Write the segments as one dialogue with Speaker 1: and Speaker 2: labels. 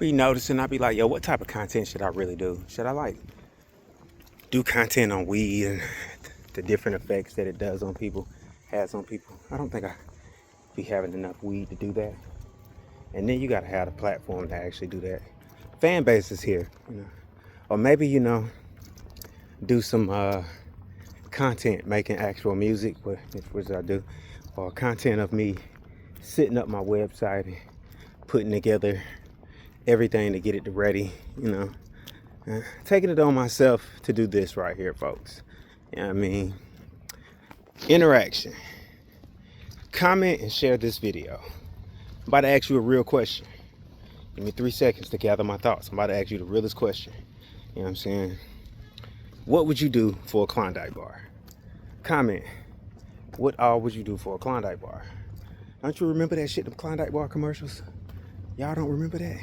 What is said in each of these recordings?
Speaker 1: be noticing, I be like, yo, what type of content should I really do? Should I like do content on weed and the different effects that it does on people, has on people? I don't think I be having enough weed to do that. And then you gotta have a platform to actually do that. Fan base is here, you know. Or maybe, you know, do some content making actual music, which I do, or content of me setting up my website and putting together everything to get it ready, you know. Taking it on myself to do this right here, folks. You know what I mean? Interaction. Comment and share this video. I'm about to ask you a real question. Give me 3 seconds to gather my thoughts. I'm about to ask you the realest question. You know what I'm saying? What would you do for a Klondike bar? Comment. What all would you do for a Klondike bar? Don't you remember that shit, the Klondike bar commercials? Y'all don't remember that?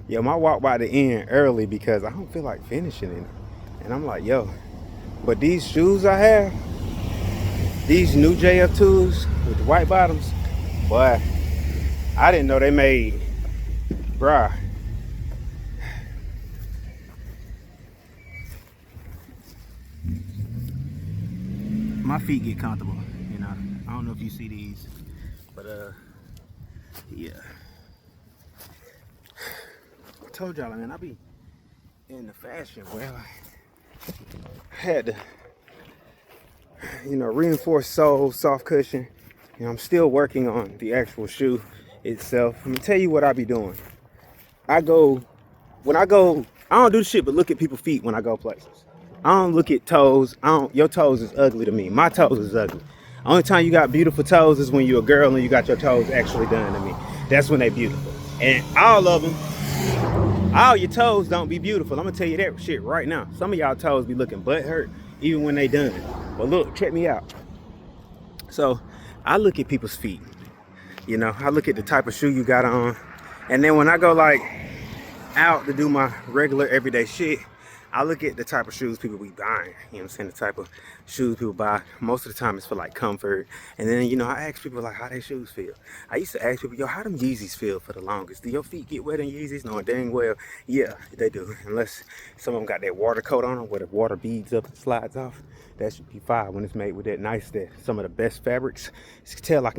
Speaker 1: Yo, my walk by the end early because I don't feel like finishing it. And I'm like, yo, but these shoes I have, these new JF2s with the white bottoms, boy, I didn't know they made, bruh. My feet get comfortable, you know. I don't know if you see these, but yeah. I told y'all, man, I be in the fashion where I had to, you know, reinforced sole, soft cushion. You know, I'm still working on the actual shoe itself. I'm gonna tell you what I be doing. I don't do shit but look at people's feet when I go places. I don't look at toes. Your toes is ugly to me. My toes is ugly. Only time you got beautiful toes is when you're a girl and you got your toes actually done to me. That's when they beautiful. And all of them, all your toes don't be beautiful. I'm gonna tell you that shit right now. Some of y'all toes be looking butt hurt even when they done. But look, check me out. So I look at people's feet. You know, I look at the type of shoe you got on. And then when I go like out to do my regular everyday shit, I look at the type of shoes people be buying. You know what I'm saying? The type of shoes people buy. Most of the time it's for like comfort. And then, you know, I ask people like how their shoes feel. I used to ask people, yo, how them Yeezys feel for the longest? Do your feet get wet in Yeezys? No, dang well, yeah, they do. Unless some of them got that water coat on them where the water beads up and slides off. That should be fine when it's made with that nice, that some of the best fabrics. You can tell I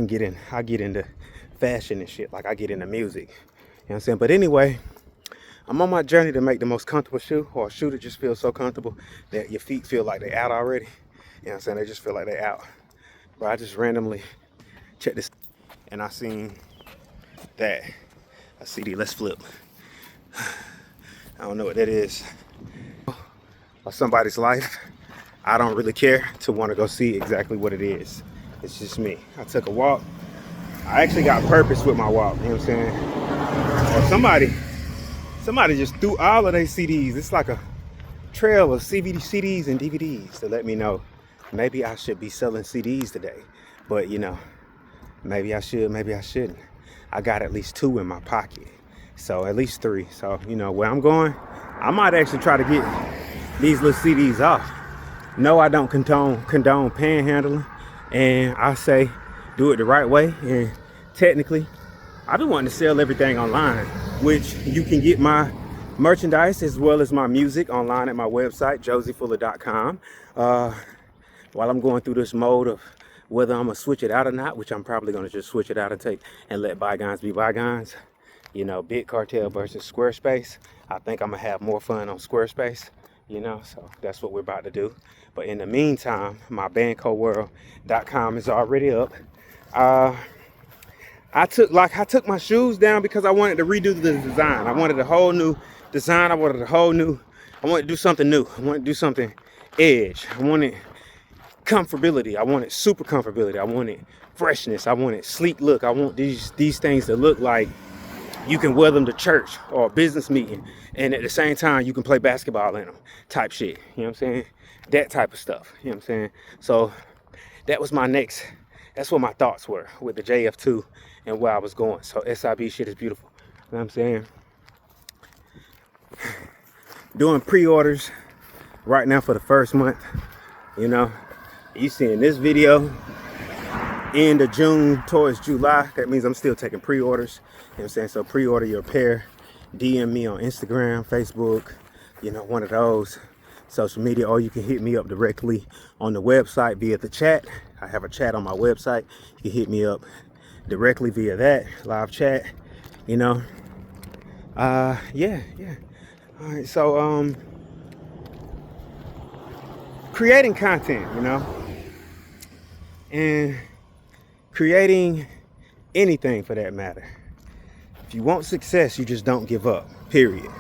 Speaker 1: get into fashion and shit, like I get into music. You know what I'm saying? But anyway, I'm on my journey to make the most comfortable shoe, or a shoe that just feels so comfortable that your feet feel like they out already. You know what I'm saying? They just feel like they out. But I just randomly checked this and I seen that a CD. Let's flip. I don't know what that is. Or somebody's life. I don't really care to want to go see exactly what it is. It's just me. I took a walk. I actually got purpose with my walk. You know what I'm saying? Or somebody just threw all of their CDs. It's like a trail of CDs and DVDs to let me know maybe I should be selling CDs today. But you know, maybe I should, maybe I shouldn't. I got at least 2 in my pocket. So at least 3. So, you know, where I'm going, I might actually try to get these little CDs off. No, I don't condone panhandling. And I say do it the right way. And technically, I've been wanting to sell everything online, which you can get my merchandise as well as my music online at my website, josiefuller.com. While I'm going through this mode of whether I'm gonna switch it out or not, which I'm probably gonna just switch it out and let bygones be bygones. You know, Big Cartel versus Squarespace. I think I'm gonna have more fun on Squarespace, you know, so that's what we're about to do. But in the meantime, my bandcoworld.com is already up. I took my shoes down because I wanted to redo the design. I wanted a whole new design. I wanted to do something new. I wanted to do something edge. I wanted comfortability. I wanted super comfortability. I wanted freshness. I wanted sleek look. I want these things to look like you can wear them to church or a business meeting, and at the same time you can play basketball in them type shit. You know what I'm saying? That type of stuff. You know what I'm saying? So that was that's what my thoughts were with the JF2 and where I was going. So SIB shit is beautiful. You know what I'm saying? Doing pre-orders right now for the first month. You know, you seeing this video end of June towards July. That means I'm still taking pre-orders. You know what I'm saying? So pre-order your pair. DM me on Instagram, Facebook, you know, one of those social media, or you can hit me up directly on the website via the chat. I have a chat on my website. You can hit me up directly via that live chat, you know. Yeah. All right, so creating content, you know, and creating anything for that matter. If you want success, you just don't give up, period.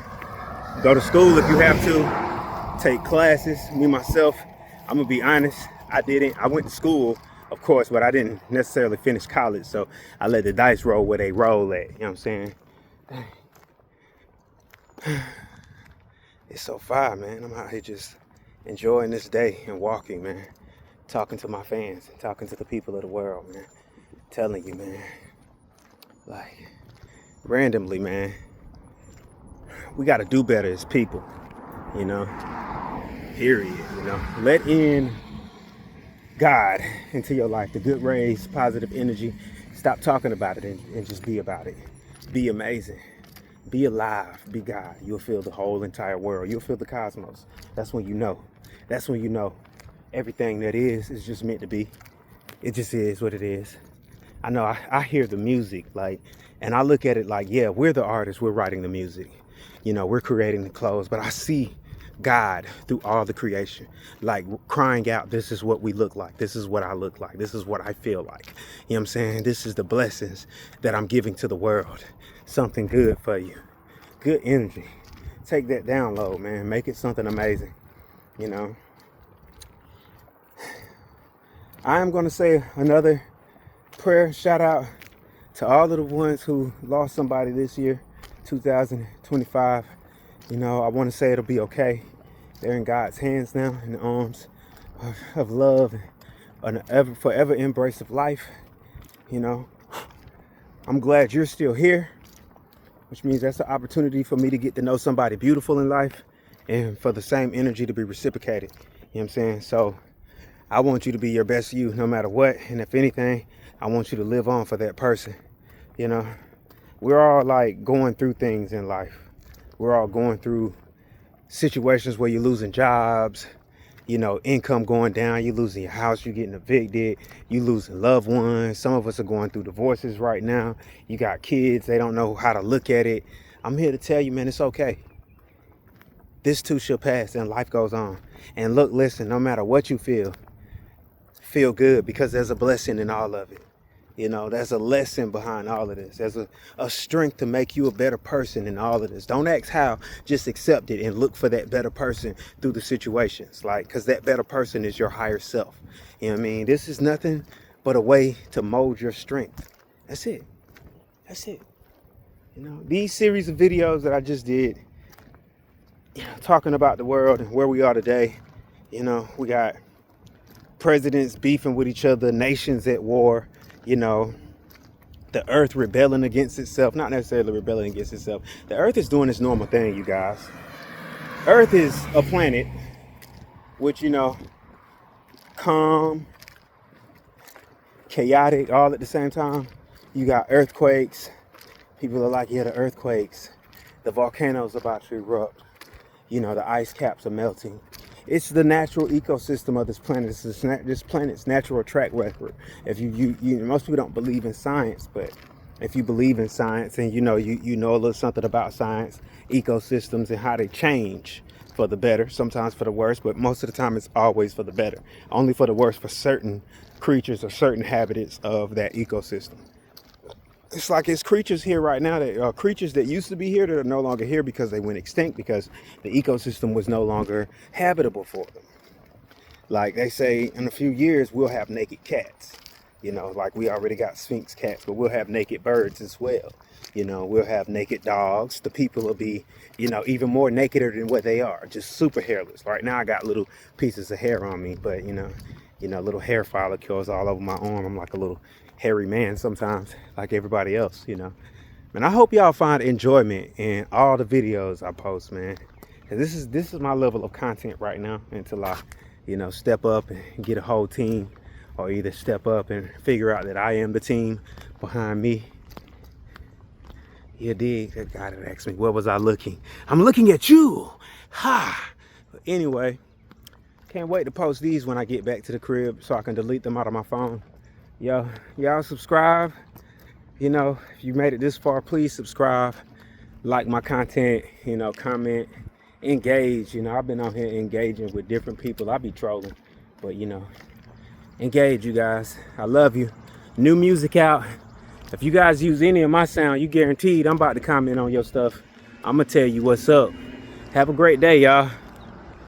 Speaker 1: Go to school if you have to, take classes. Me, myself, I'm gonna be honest, I went to school, of course, but I didn't necessarily finish college, so I let the dice roll where they roll at, you know what I'm saying? It's so fire, man. I'm out here just enjoying this day and walking, man. Talking to my fans, talking to the people of the world, man. Telling you, man, like, randomly, man, we got to do better as people, you know, period, you know. Let in God into your life, the good rays, positive energy. Stop talking about it and just be about it. Be amazing. Be alive. Be God. You'll feel the whole entire world. You'll feel the cosmos. That's when you know. That's when you know everything that is just meant to be. It just is what it is. I know I hear the music, like, and I look at it like, yeah, we're the artists, we're writing the music, you know, we're creating the clothes, but I see God through all the creation, like crying out, this is what we look like, this is what I look like, this is what I feel like, you know what I'm saying? This is the blessings that I'm giving to the world. Something good for you, good energy. Take that download, man, make it something amazing, you know. I am going to say another prayer shout out to all of the ones who lost somebody this year, 2025. You know, I want to say it'll be okay. They're in God's hands now, in the arms of love and an forever embrace of life. You know, I'm glad you're still here, which means that's an opportunity for me to get to know somebody beautiful in life and for the same energy to be reciprocated. You know what I'm saying? So I want you to be your best you no matter what. And if anything, I want you to live on for that person. You know, we're all like going through things in life. We're all going through situations where you're losing jobs, you know, income going down, you're losing your house, you're getting evicted, you losing loved ones. Some of us are going through divorces right now. You got kids, they don't know how to look at it. I'm here to tell you, man, it's okay. This too shall pass and life goes on. And look, listen, no matter what you feel good, because there's a blessing in all of it. You know, there's a lesson behind all of this. There's a strength to make you a better person in all of this. Don't ask how, just accept it and look for that better person through the situations. Like, because that better person is your higher self. You know what I mean? This is nothing but a way to mold your strength. That's it. That's it. You know, these series of videos that I just did, you know, talking about the world and where we are today, you know, we got presidents beefing with each other, nations at war, you know, the earth rebelling against itself, not necessarily rebelling against itself. The earth is doing its normal thing, you guys. Earth is a planet which, you know, calm, chaotic, all at the same time. You got earthquakes. People are like, yeah, the earthquakes. The volcanoes about to erupt. You know, the ice caps are melting. It's the natural ecosystem of this planet. It's this planet's natural track record. If you most people don't believe in science, but if you believe in science and you know a little something about science, ecosystems and how they change for the better, sometimes for the worse, but most of the time it's always for the better. Only for the worse for certain creatures or certain habitats of that ecosystem. It's like it's creatures here right now that are creatures that used to be here that are no longer here because they went extinct because the ecosystem was no longer habitable for them. Like they say in a few years we'll have naked cats, you know, like we already got Sphinx cats, but we'll have naked birds as well. You know, we'll have naked dogs. The people will be, you know, even more nakeder than what they are, just super hairless. Right now I got little pieces of hair on me, but you know, little hair follicles all over my arm. I'm like a little hairy man sometimes, like everybody else, you know. And I hope y'all find enjoyment in all the videos I post, man. And this is my level of content right now until I, you know, step up and get a whole team or either step up and figure out that I am the team behind me. You dig? That guy that asked me, where was I looking? I'm looking at you. Ha! But anyway, can't wait to post these when I get back to the crib so I can delete them out of my phone. Y'all subscribe. You know, if you made it this far, please subscribe. Like my content, you know, comment, engage. You know, I've been out here engaging with different people. I be trolling, but you know, engage, you guys. I love you. New music out. If you guys use any of my sound, you guaranteed I'm about to comment on your stuff. I'm gonna tell you what's up. Have a great day, y'all.